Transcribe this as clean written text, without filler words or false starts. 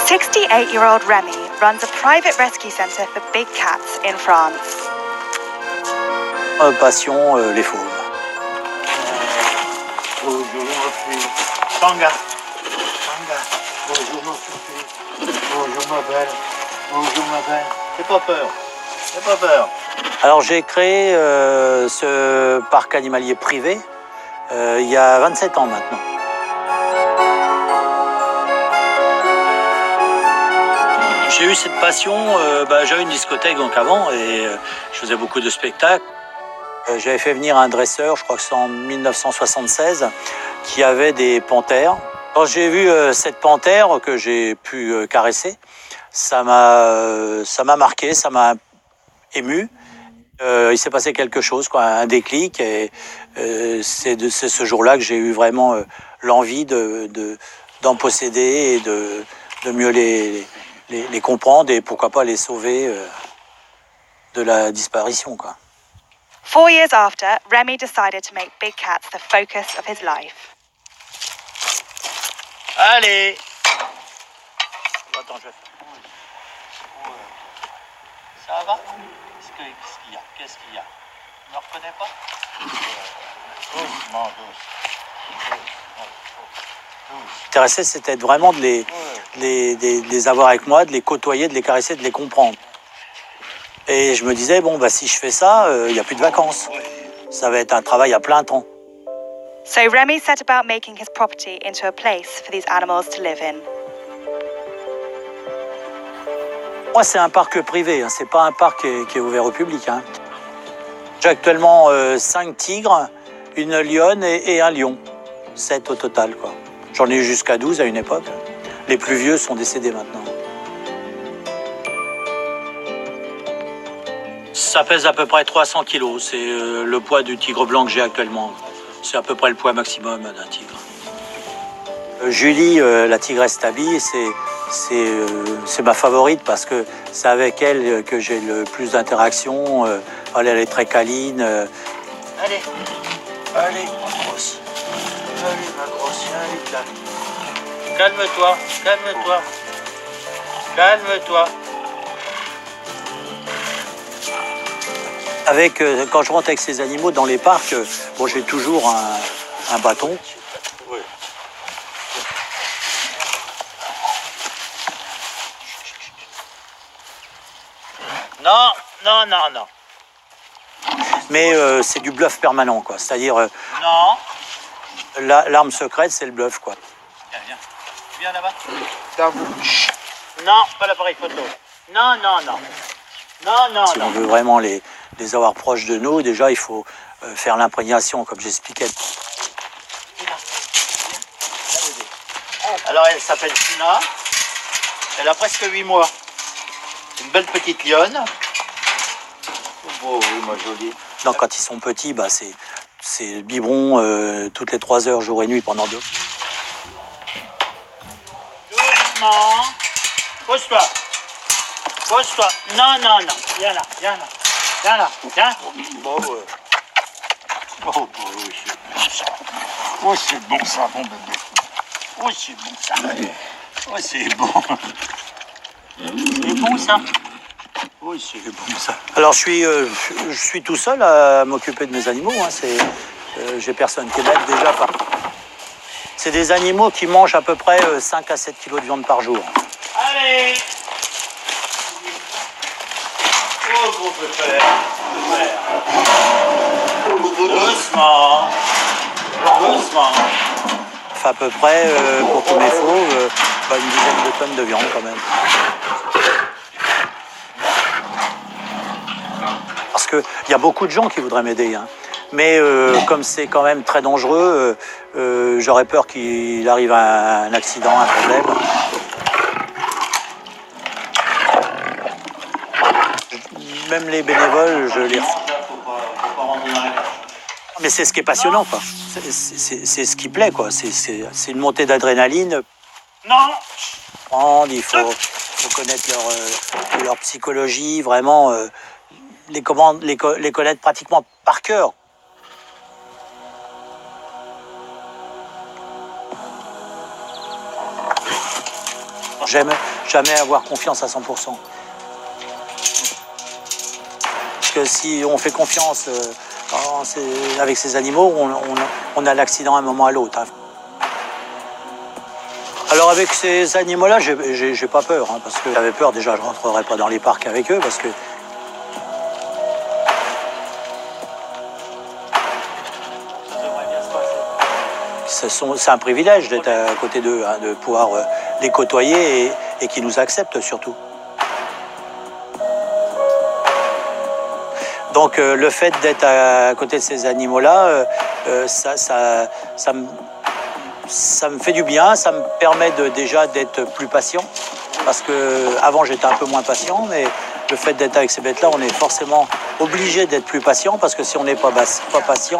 68-year-old Remy runs a private rescue centre for big cats in France. Passion, les fauves. Bonjour ma fille. Tanga. Tanga. Bonjour ma fille. Bonjour ma belle. Bonjour ma belle. N'aie pas peur. N'aie pas peur. Alors j'ai créé ce parc animalier privé il y a 27 ans maintenant. J'ai eu cette passion, j'avais une discothèque donc avant et je faisais beaucoup de spectacles. J'avais fait venir un dresseur, je crois que c'est en 1976, qui avait des panthères. Quand j'ai vu cette panthère que j'ai pu caresser, ça m'a marqué, ça m'a ému. Il s'est passé quelque chose, quoi, un déclic. Et c'est ce jour-là que j'ai eu vraiment l'envie d'en posséder et de mieux les comprendre et pourquoi pas les sauver de la disparition, quoi. 4 years after, Remy decided to make big cats the focus of his life. Allez. Attends, je vais faire. Ça va? Qu'est-ce qu'il y a? Qu'est-ce qu'il y a? Tu ne me reconnais pas? Doucement, L'intéressé, c'était vraiment de les avoir avec moi, de les côtoyer, de les caresser, de les comprendre. Et je me disais, si je fais ça, il n'y a plus de vacances. Ça va être un travail à plein temps. So Remy set about making his property into a place for these animals to live in. Moi, c'est un parc privé, hein. C'est pas un parc qui est ouvert au public, hein. J'ai actuellement 5 tigres, une lionne et un lion. 7 au total, quoi. J'en ai eu jusqu'à 12 à une époque. Les plus vieux sont décédés maintenant. Ça pèse à peu près 300 kilos. C'est le poids du tigre blanc que j'ai actuellement. C'est à peu près le poids maximum d'un tigre. Julie, la tigresse Tabi, c'est ma favorite parce que c'est avec elle que j'ai le plus d'interactions. Elle est très câline. Allez, allez, ma grosse. Allez, ma grosse, allez, là. Calme-toi, calme-toi. Calme-toi. Quand je rentre avec ces animaux dans les parcs, j'ai toujours un bâton. Oui. Non, non, non, non. Mais c'est du bluff permanent, quoi. C'est-à-dire, Non. l'arme secrète, c'est le bluff, quoi. Viens, viens. Viens là-bas. Non, pas l'appareil photo. Non, non, non. Non, non, si on veut vraiment les avoir proches de nous, déjà, il faut faire l'imprégnation, comme j'expliquais. Alors, elle s'appelle Tina. Elle a presque 8 mois. Une belle petite lionne. Oh, oui, ma jolie. Donc, quand ils sont petits, c'est biberon toutes les 3 heures, jour et nuit, pendant 2. Doucement. Pose-toi. Pose-toi. Non, non, non. Viens là, viens là. Viens là, viens. Bon, Oh, oui, c'est bon ça. Oh, c'est bon ça, mon bébé. Oh, c'est bon ça. Oh, c'est bon. C'est bon ça. Oh, c'est bon ça. alors, je suis tout seul à m'occuper de mes animaux. Hein. J'ai personne qui m'aide déjà. C'est des animaux qui mangent à peu près 5 à 7 kilos de viande par jour. Allez. Oh, gros pépère. Doucement. Doucement. Ça fait à peu près, pour tous mes fauves, une dizaine de tonnes de viande quand même. Parce qu'il y a beaucoup de gens qui voudraient m'aider. Hein. Mais comme c'est quand même très dangereux, j'aurais peur qu'il arrive un accident, un problème. Même les bénévoles, je les... Mais c'est ce qui est passionnant, quoi. C'est ce qui plaît, quoi. C'est une montée d'adrénaline. Non. Il faut connaître leur psychologie, vraiment les connaître pratiquement par cœur. jamais avoir confiance à 100%. Parce que si on fait confiance avec ces animaux, on a l'accident à un moment à l'autre. Hein. Alors avec ces animaux-là, j'ai pas peur, hein, parce que j'avais peur déjà, je rentrerai pas dans les parcs avec eux, parce que c'est un privilège d'être à côté d'eux, hein, de pouvoir les côtoyer et qu'ils nous acceptent surtout. Donc le fait d'être à côté de ces animaux-là, ça me fait du bien, ça me permet déjà d'être plus patient. Parce qu'avant j'étais un peu moins patient, mais le fait d'être avec ces bêtes-là, on est forcément obligé d'être plus patient, parce que si on n'est pas patient,